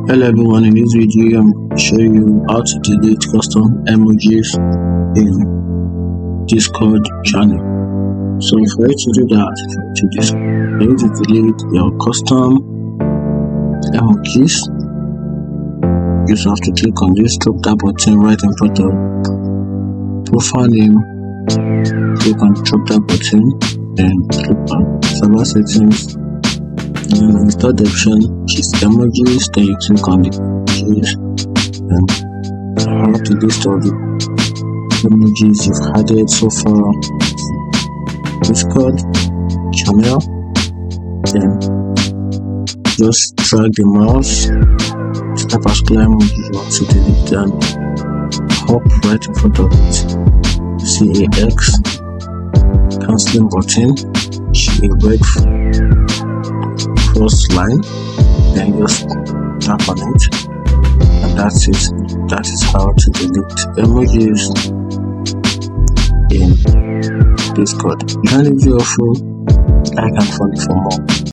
Hello everyone, in this video I'm showing you how to delete custom emojis in Discord channel. So for you to do that, you need to delete your custom emojis. You just have to click on this drop button right in front of profile name. Click on drop button, then click on server settings. And on the third option, which is emojis, then you click on the emojis and have the list of the emojis you've added so far Discord channel. Then just drag the mouse to the particular emoji you want to delete and hop right in front of it. You see a X cancelling button, a red cross line, then just tap on it, and that's it. That is how to delete emojis in Discord. If you find the video helpful, like and follow for more.